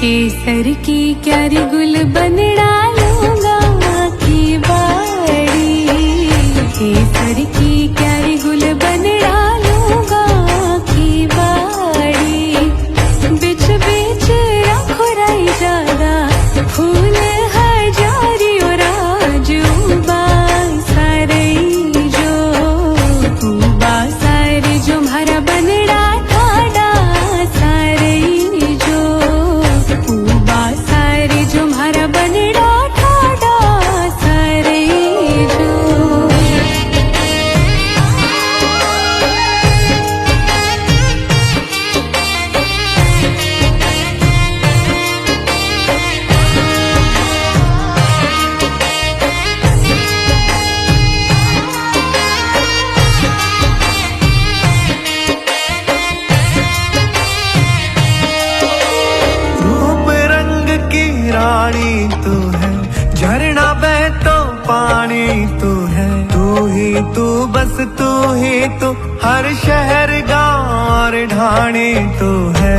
केसर की क्यारी गुल बन डालूंगा की बाड़ी। केसर की क्यारी गुल बन डालूंगा की बाड़ी। बिच बिच रखो राई जादा फूल हजारी और राजूबा सारे जो म्हारा बनड़ा ठाडा सारे जो म्हारा बनड़ा ठाडा सारे जो। रानी तू है झरना बह तो पानी तू है। तू ही तू बस तू ही तू हर शहर गाँव और ढाणी तू है।